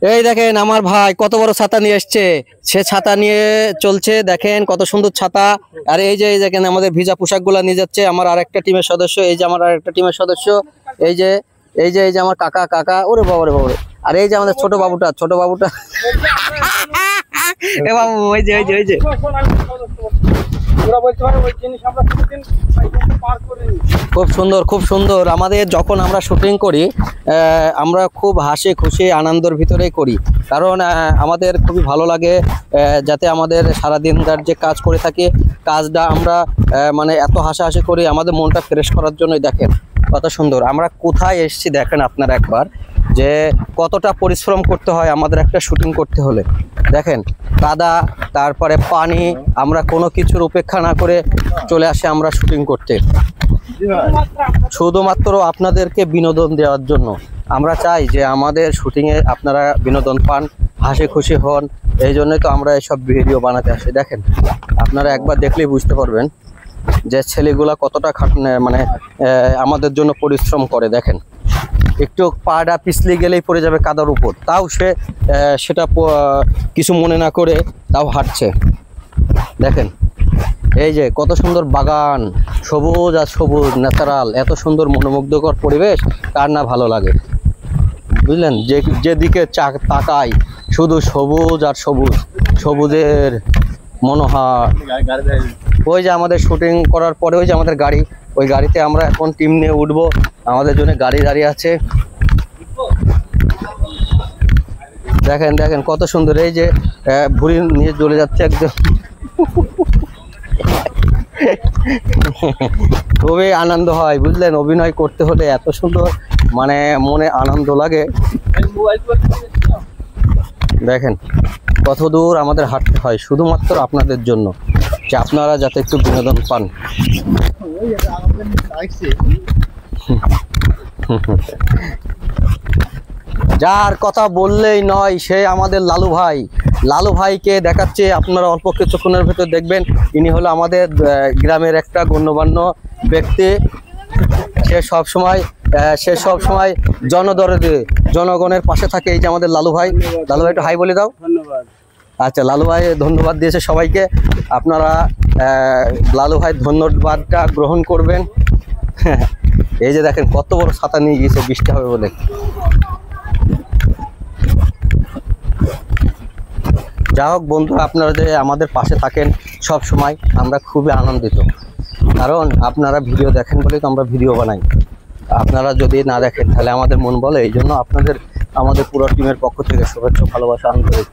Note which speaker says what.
Speaker 1: এই দেখেন আমার ভাই কত বড় ছাতা নিয়ে এসছে, সে ছাতা নিয়ে চলছে, দেখেন কত সুন্দর ছাতা। আর এই দেখেন আমাদের ভিজা পোশাক গুলা নিয়ে যাচ্ছে আমার আরেকটা টিমের সদস্য, এই যে আমার আরেকটা টিমের সদস্য, এই যে এই যে আমার কাকা কাকা, ওরে বাবা রে বাবা। আর এই যে আমাদের ছোট বাবুটা এ বাবু, ওই যে খুব সুন্দর আমাদের যখন আমরা শুটিং করি, আমরা খুব হাসি খুশি আনন্দের ভিতরেই করি, কারণ আমাদের খুবই ভালো লাগে, যাতে আমাদের সারাদিনকার যে কাজ করে থাকি কাজটা আমরা মানে এত হাসাহাসি করি, আমাদের মনটা ফ্রেশ করার জন্যই। দেখেন কত সুন্দর আমরা কোথায় এসেছি, দেখেন আপনারা একবার যে কতটা পরিশ্রম করতে হয় আমাদের একটা শুটিং করতে হলে। দেখেন কাদা, তারপরে পানি, আমরা কোনো কিছুর উপেক্ষা না করে চলে আসে আমরা শুটিং করতে, শুধুমাত্র আপনাদেরকে বিনোদন দেওয়ার জন্য। আমরা চাই যে আমাদের শুটিংয়ে আপনারা বিনোদন পান, হাসি খুশি হন, এই জন্যই তো আমরা এইসব ভিডিও বানাতে আসি। দেখেন আপনারা একবার দেখলেই বুঝতে পারবেন যে ছেলেগুলা কতটা মানে আমাদের জন্য পরিশ্রম করে। দেখেন একটু পাটা পিছলে গেলেই পড়ে যাবে কাদার উপর, তাও সে সেটা কিছু মনে না করে তাও হাঁটছে। দেখেন এই যে কত সুন্দর বাগান, সবুজ আর সবুজ, ন্যাচারাল, এত সুন্দর মনোমুগ্ধকর পরিবেশ কার না ভালো লাগে, বুঝলেন? যেদিকে তাকাই শুধু সবুজ আর সবুজ, সবুজের মনোহার। ওই যে আমাদের শুটিং করার পরে ওই যে আমাদের গাড়ি, ওই গাড়িতে আমরা এখন টিম নিয়ে উঠবো, আমাদের জন্য গাড়ি দাঁড়িয়ে আছে। দেখেন দেখেন কত সুন্দর, এই যে ভুঁড়ি নিয়ে চলে যাচ্ছে একদম। খুবই আনন্দ হয়, বুঝলেন? অভিনয় করতে হলে এত সুন্দর মানে মনে আনন্দ লাগে। দেখেন কত দূর আমাদের হাঁটতে হয় শুধুমাত্র আপনাদের জন্য, যে আপনারা যাতে একটু বিনোদন পান। যার কথা বললেই নয় সে আমাদের লালু ভাই। লালু ভাইকে দেখাচ্ছে, আপনারা অল্প কিছুক্ষণের ভেতর দেখবেন। ইনি হলো আমাদের গ্রামের একটা গণ্যমান্য ব্যক্তি। সে সব সময় জনদরদে জনগণের পাশে থাকে। এই যে আমাদের লালু ভাই, লালু ভাই একটু হাই বলে দাও। ধন্যবাদ। আচ্ছা, লালু ভাই ধন্যবাদ দিয়েছে সবাইকে, আপনারা লালু ভাই ধন্যবাদটা গ্রহণ করবেন। এই যে দেখেন কত বড় ছাতা নিয়ে গিয়েছে বৃষ্টি হবে বলে। যা হোক বন্ধুরা, আপনারা যে আমাদের পাশে থাকেন সব সময়, আমরা খুবই আনন্দিত, কারণ আপনারা ভিডিও দেখেন বলেই তো আমরা ভিডিও বানাই। আপনারা যদি না দেখেন তাহলে আমাদের মন বলে, এই জন্য আমাদের পুরো টিমের পক্ষ থেকে শুভেচ্ছা, ভালোবাসা, আন্তরিক।